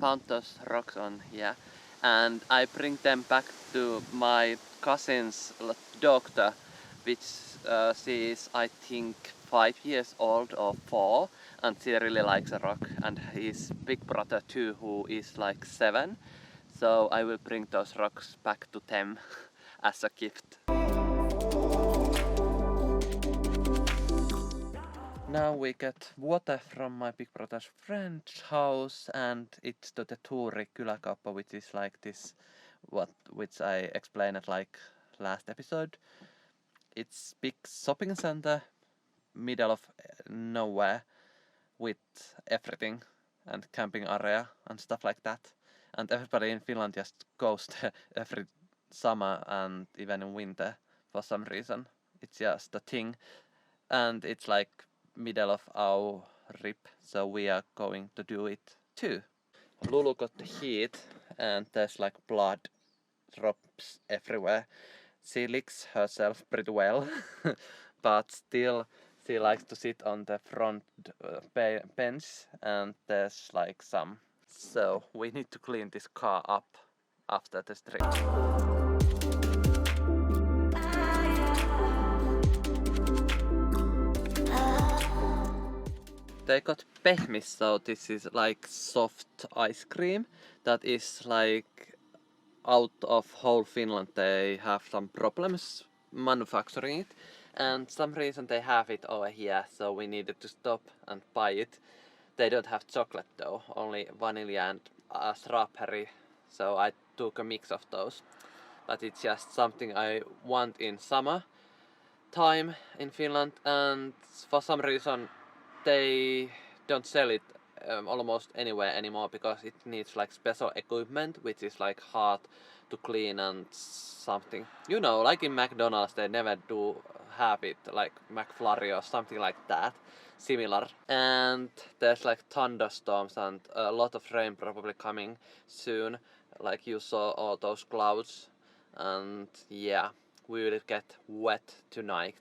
found those rocks on here, and I bring them back to my cousin's doctor, which she is, I think, 5 years old or 4, and she really likes a rock, and his big brother too, who is like 7. So I will bring those rocks back to them as a gift. Now we get water from my big brother's friend's house, and it's to the Tuuri kyläkauppa, which is like this, which I explained like last episode. It's big shopping center, middle of nowhere, with everything and camping area and stuff like that. And everybody in Finland just goes there every summer and even in winter for some reason. It's just a thing, and it's like middle of our trip, so we are going to do it too. Lulu got the heat, and there's like blood drops everywhere. She licks herself pretty well, but still she likes to sit on the front bench, and there's like some. So we need to clean this car up after this trip. They got pehmis, so this is like soft ice cream that is like out of whole Finland. They have some problems manufacturing it, and some reason they have it over here, so we needed to stop and buy it. They don't have chocolate though, only vanilla and strawberry, so I took a mix of those. But it's just something I want in summer time in Finland, and for some reason they don't sell it almost anywhere anymore, because it needs like special equipment, which is like hard to clean and something. You know, like in McDonald's they never do have it, like McFlurry or something like that, similar. And there's like thunderstorms and a lot of rain probably coming soon, like you saw all those clouds, and yeah, we will get wet tonight.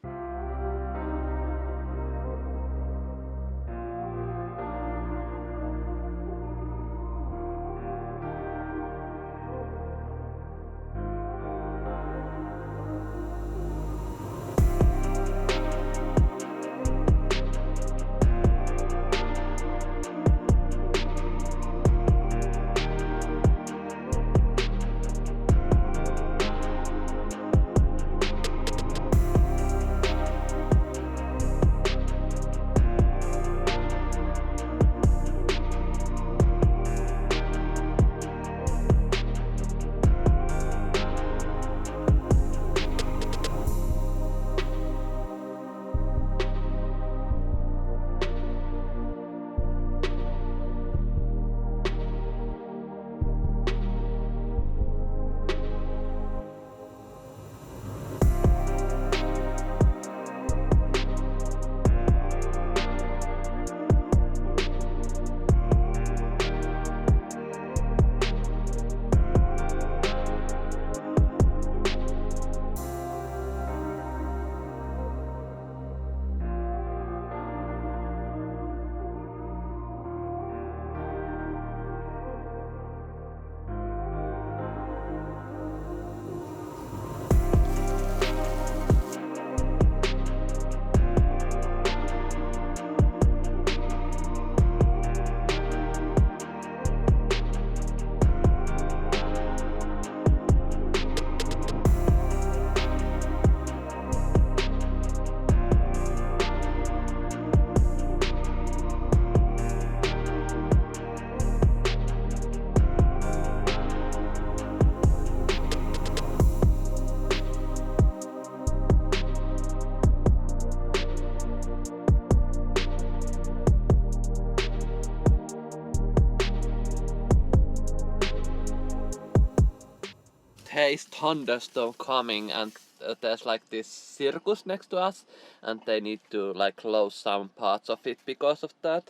There's thunderstorm coming, and there's like this circus next to us, and they need to like close some parts of it because of that.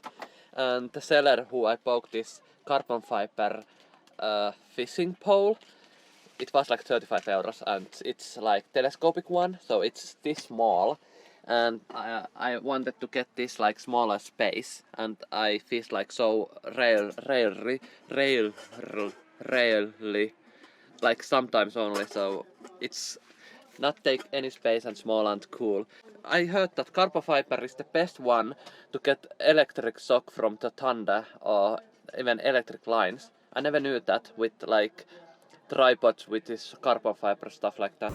And the seller who I bought this carbon fiber fishing pole, it was like 35 euros, and it's like telescopic one, so it's this small, and I wanted to get this like smaller space, and I feel like so rarely, like sometimes only, so it's not take any space and small and cool. I heard that carbon fiber is the best one to get electric shock from the thunder or even electric lines. I never knew that with like tripods with this carbon fiber stuff like that.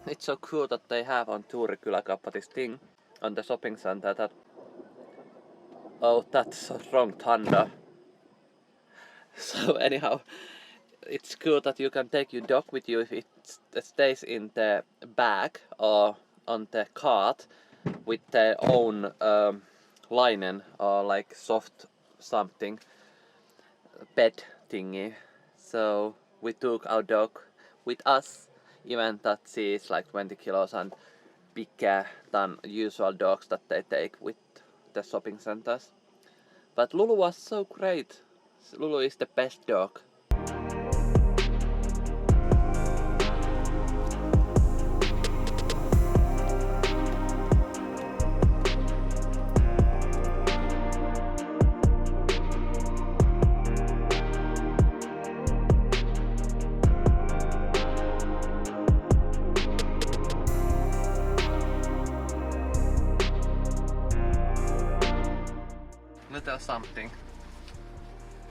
It's so cool that they have on Tuuri kyläkauppa this thing on the shopping center that... Oh, that's so strong thunder. So anyhow, it's cool that you can take your dog with you if it stays in the bag or on the cart with their own linen or like soft something bed thingy. So we took our dog with us, even that she is like 20 kilos and bigger than usual dogs that they take with the shopping centers. But Lulu was so great. Lulu is the best dog. Little something.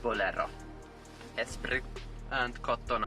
Bolero, Esprit and Cotton.